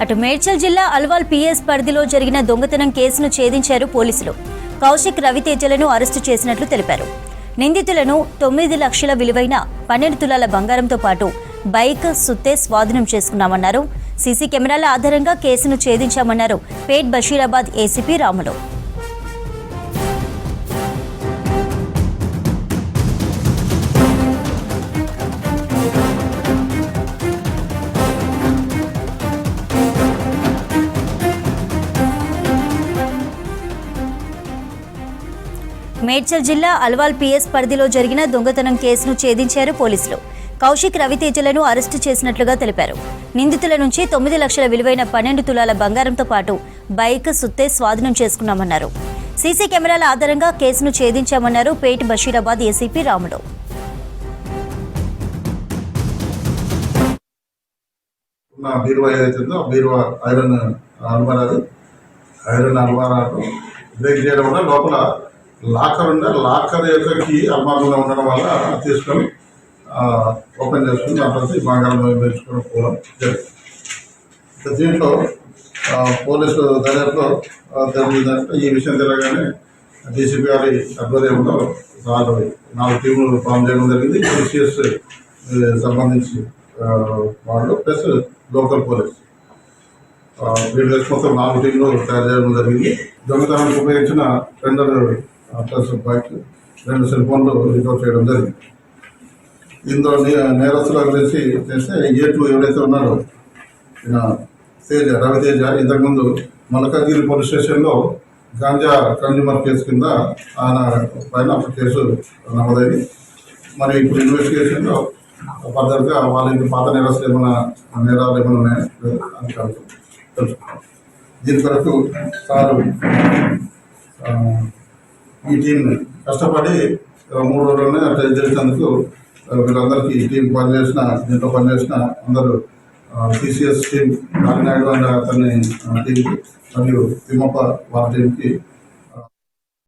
అటు మేడ్చల్ జిల్లా అల్వాల్ పిఎస్ పరిధిలో జరిగిన దొంగతనం కేసును ఛేదించారు పోలీసులు. కౌశిక్, రవితేజలను అరెస్టు చేసినట్లు తెలిపారు. నిందితులను 9 లక్షల విలువైన 12 తులాల బంగారంతో పాటు బైక్, సుత్తే స్వాధీనం చేసుకున్నామన్నారు. సీసీ కెమెరాల ఆధారంగా కేసును ఛేదించామన్నారు పేట్ బషీరాబాద్ ఏసీపీ రాములు. మేడ్చల్ జిల్లా అల్వాల్ పిఎస్ పరిధిలో జరిగిన దొంగతనం కేసును ఛేదించారు పోలీసులు. కౌశిక్, రవితేజలను అరెస్టు చేసినట్లుగా తెలిపారు. నిందితుల నుంచి 9 లక్షల విలువైన 12 తులాల బంగారంతో పాటు బైక్, సుత్తే స్వాధీనం చేసుకున్నామన్నారు. సీసీ కెమెరాల ఆధారంగా కేసును ఛేదించామన్నారు పేట్ బషీరాబాద్ ఏసీపీ రాములు. ఐరన్ అల్మారాలు బ్రేక్ చేయడం వల్ల లోపల లాకర్ ఉండే లాకర్ యొక్క కీ అల్మారాలో ఉండడం వల్ల తీసుకొని ఓపెన్ చేసుకుని దాంట్లో బంగారం పెంచుకొని పోవడం జరిగింది. దీంట్లో పోలీసు దర్యాప్తులో జరిగిందంటే ఈ విషయం తెలియగానే డీసీపీ గారి ఆధ్వర్యంలో 4 టీములు ఫామ్ చేయడం జరిగింది. సిసిఎస్ సంబంధించి వాళ్ళు ప్లస్ లోకల్ పోలీస్ వీళ్ళు మొత్తం 4 టీంలు తయారు చేయడం జరిగింది. దొంగతనానికి ఉపయోగించిన టెండర్ ప్లస్ బైక్, 2 సెల్ ఫోన్లు రికవర్ చేయడం జరిగింది. ఇందులో నేరస్తుల గురించి చేస్తే A2 ఎవరైతే ఉన్నారో రవితేజ ఇంతకుముందు మల్కాజ్గిరి పోలీస్ స్టేషన్లో గాంజా కన్జ్యూమర్ కేసు కింద ఆయన పైన ఒక కేసు నమోదైంది. మరి ఇప్పుడు ఇన్వెస్టిగేషన్లో ఫర్దర్గా వాళ్ళ ఇంటి పాత నేరస్తులు నేరాలు ఏమైనా ఉన్నాయని తెలుసుకున్నాం. దీని కొరకు సారు ఈ టీంని కష్టపడి 3 రోజుల్లోనే టెస్ట్ చేసినందుకు వీళ్ళందరికీ ఈ టీం దీంట్లో పనిచేసిన అందరూ సిసిఎస్ టీం, నారాయణ అండ్ అతని టీంకి మరియు తిమ్మప్ప వాళ్ళ టీంకి